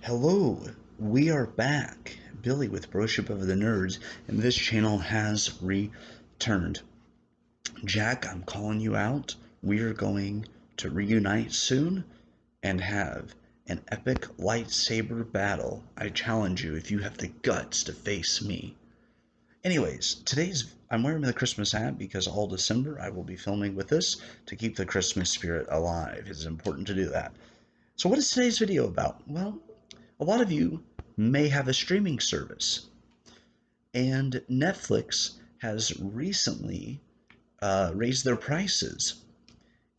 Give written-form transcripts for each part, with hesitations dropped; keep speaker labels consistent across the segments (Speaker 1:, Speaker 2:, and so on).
Speaker 1: Hello, we are back. Billy with Broship of the Nerds, and this channel has returned. Jack, I'm calling you out. We are going to reunite soon and have an epic lightsaber battle. I challenge you if you have the guts to face me. Anyways, I'm wearing the Christmas hat because all December I will be filming with this to keep the Christmas spirit alive. It's important to do that. So what is today's video about? Well, a lot of you may have a streaming service, and Netflix has recently raised their prices.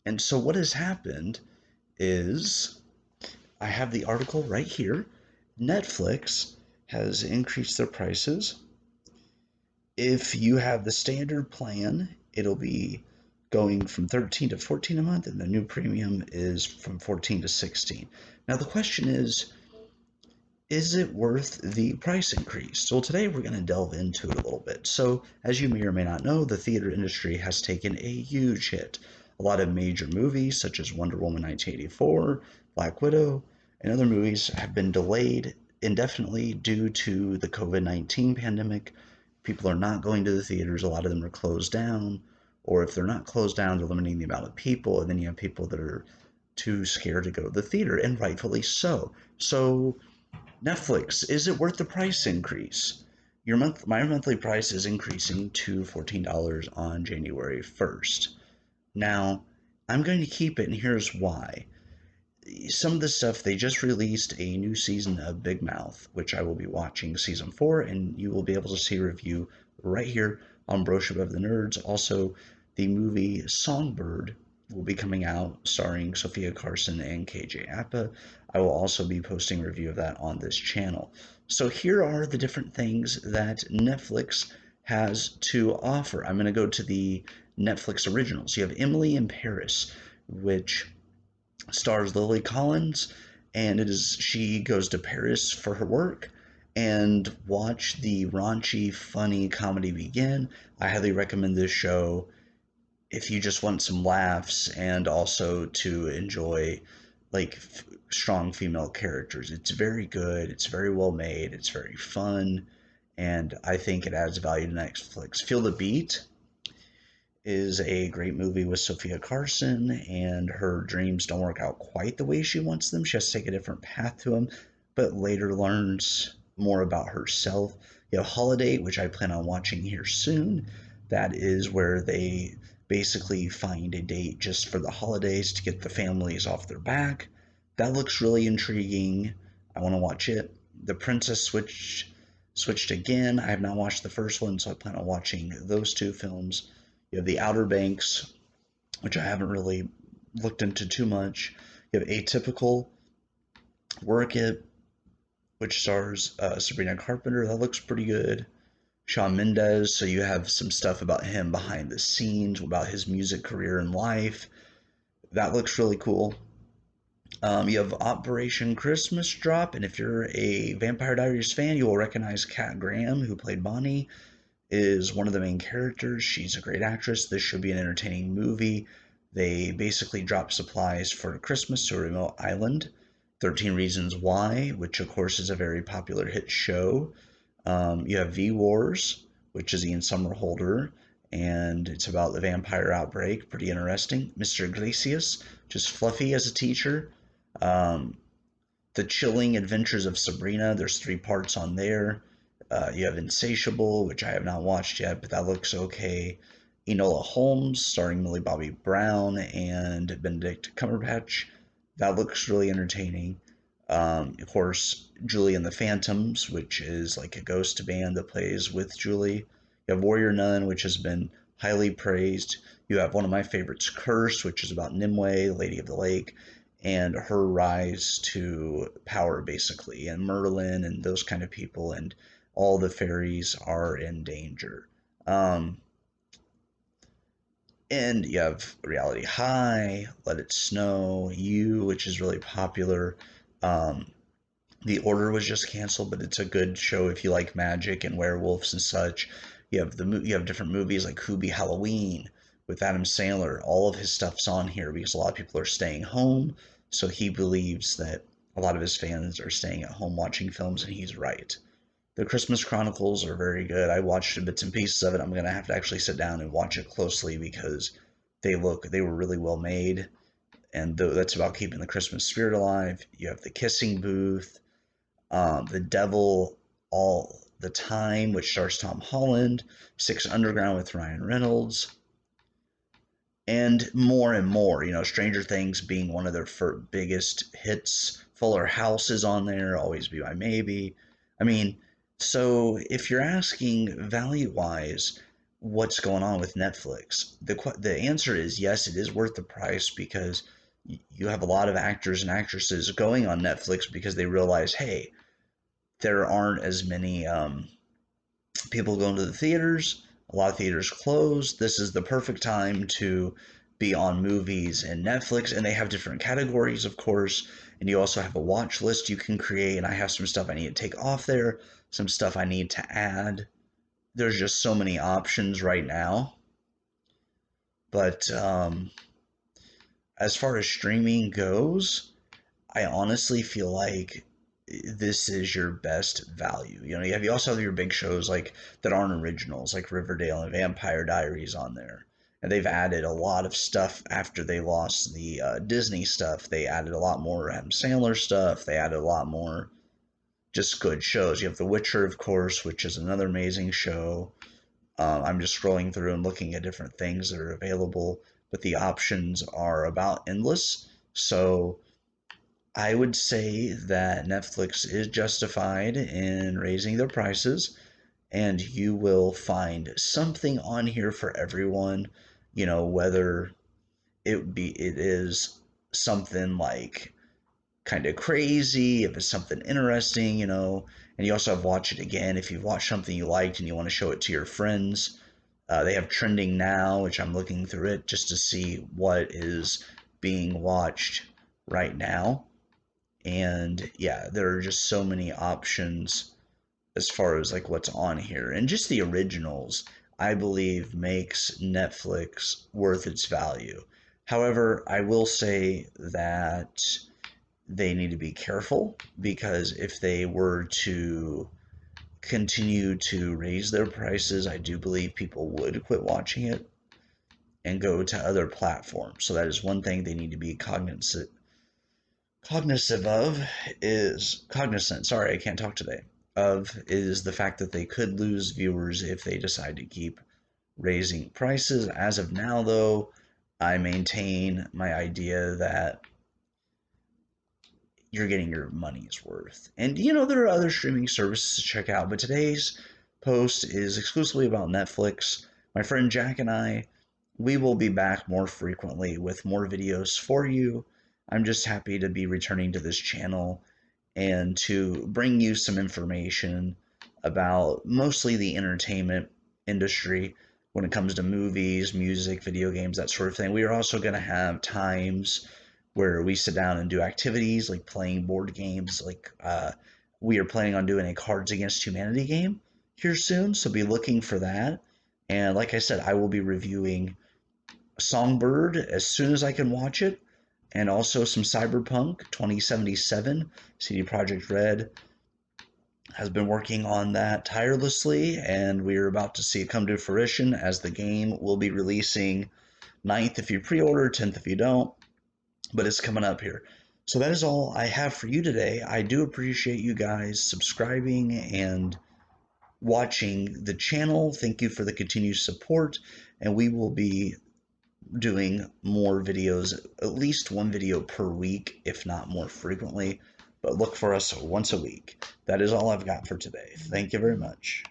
Speaker 1: And so, what has happened is I have the article right here. Netflix has increased their prices. If you have the standard plan, it'll be going from 13 to 14 a month, and the new premium is from 14 to 16. Now, the question is it worth the price increase? So today we're going to delve into it a little bit. So as you may or may not know, the theater industry has taken a huge hit. A lot of major movies such as Wonder Woman 1984, Black Widow, and other movies have been delayed indefinitely due to the COVID-19 pandemic. People are not going to the theaters. A lot of them are closed down, or if they're not closed down, they're limiting the amount of people, and then you have people that are too scared to go to the theater, and rightfully so. So Netflix, is it worth the price increase? My monthly price is increasing to $14 on January 1st. Now, I'm going to keep it, and here's why. Some of the stuff, they just released a new season of Big Mouth, which I will be watching season 4, and you will be able to see a review right here on Broship of the Nerds. Also, the movie Songbird will be coming out, starring Sophia Carson and KJ Apa. I will also be posting a review of that on this channel. So here are the different things that Netflix has to offer. I'm going to go to the Netflix originals. You have Emily in Paris, which stars Lily Collins, and she goes to Paris for her work. And watch the raunchy, funny comedy begin. I highly recommend this show if you just want some laughs and also to enjoy strong female characters. It's very good, it's very well made, it's very fun, and I think it adds value to Netflix. Feel the Beat is a great movie with Sophia Carson, and her dreams don't work out quite the way she wants them. She has to take a different path to them, but later learns more about herself. You have Holiday, which I plan on watching here soon. That is where they basically find a date just for the holidays to get the families off their back. That looks really intriguing. I want to watch it. The Princess switched again. I have not watched the first one, so I plan on watching those two films. You have The Outer Banks, which I haven't really looked into too much. You have Atypical, Work It, which stars Sabrina Carpenter. That looks pretty good. Shawn Mendes, so you have some stuff about him behind the scenes, about his music career and life. That looks really cool. You have Operation Christmas Drop, and if you're a Vampire Diaries fan, you will recognize Kat Graham, who played Bonnie, is one of the main characters. She's a great actress. This should be an entertaining movie. They basically drop supplies for Christmas to a remote island. 13 Reasons Why, which of course is a very popular hit show. You have V Wars, which is Ian Somerhalder, and it's about the vampire outbreak. Pretty interesting. Mr. Iglesias, just fluffy as a teacher. Um, the Chilling Adventures of Sabrina, there's 3 parts on there. You have Insatiable, which I have not watched yet, but that looks okay. Enola Holmes, starring Millie Bobby Brown and Benedict Cumberbatch. That looks really entertaining. Of course, Julie and the Phantoms, which is like a ghost band that plays with Julie. You have Warrior Nun, which has been highly praised. You have one of my favorites, Curse, which is about Nimue, Lady of the Lake, and her rise to power, basically, and Merlin and those kind of people, and all the fairies are in danger. Um, and you have Reality High, Let It Snow, You, which is really popular. Um, the Order was just canceled, but it's a good show if you like magic and werewolves and such. You have different movies like Hubie Halloween with Adam Sandler. All of his stuff's on here because a lot of people are staying home, so he believes that a lot of his fans are staying at home watching films, and he's right. The Christmas Chronicles are very good. I watched bits and pieces of it. I'm gonna have to actually sit down and watch it closely because they were really well made, and that's about keeping the Christmas spirit alive. You have The Kissing Booth, The Devil All the Time, which stars Tom Holland, Six Underground with Ryan Reynolds, and more and more. You know, Stranger Things being one of their biggest hits. Fuller House is on there. Always Be My Maybe. I mean, so if you're asking value wise, what's going on with Netflix? The answer is yes, it is worth the price because you have a lot of actors and actresses going on Netflix because they realize, hey, there aren't as many people going to the theaters. A lot of theaters closed. This is the perfect time to be on movies and Netflix, and they have different categories, of course. And you also have a watch list you can create. And I have some stuff I need to take off there, some stuff I need to add. There's just so many options right now. But as far as streaming goes, I honestly feel like this is your best value. You know, you also have your big shows like that aren't originals, like Riverdale and Vampire Diaries on there. And they've added a lot of stuff after they lost the Disney stuff. They added a lot more Adam Sandler stuff. They added a lot more just good shows. You have The Witcher, of course, which is another amazing show. I'm just scrolling through and looking at different things that are available, but the options are about endless. So I would say that Netflix is justified in raising their prices, and you will find something on here for everyone. You know, whether it is something like kind of crazy, if it's something interesting, you know, and you also have Watch It Again if you've watched something you liked and you want to show it to your friends. They have Trending Now, which I'm looking through it just to see what is being watched right now. And yeah, there are just so many options as far as like what's on here. And just the originals, I believe, makes Netflix worth its value. However, I will say that they need to be careful because if they were to continue to raise their prices, I do believe people would quit watching it and go to other platforms. So that is one thing they need to be cognizant, sorry, I can't talk today, of is the fact that they could lose viewers if they decide to keep raising prices. As of now, though, I maintain my idea that you're getting your money's worth. And you know, there are other streaming services to check out, but today's post is exclusively about Netflix. My friend Jack and I, we will be back more frequently with more videos for you. I'm just happy to be returning to this channel and to bring you some information about mostly the entertainment industry when it comes to movies, music, video games, that sort of thing. We are also going to have times where we sit down and do activities like playing board games. Like we are planning on doing a Cards Against Humanity game here soon, so be looking for that. And like I said, I will be reviewing Songbird as soon as I can watch it, and also some Cyberpunk 2077. CD Projekt Red has been working on that tirelessly, and we're about to see it come to fruition as the game will be releasing 9th if you pre-order, 10th if you don't, but it's coming up here. So that is all I have for you today. I do appreciate you guys subscribing and watching the channel. Thank you for the continued support, and we will be doing more videos, at least one video per week, if not more frequently, but look for us once a week. That is all I've got for today. Thank you very much.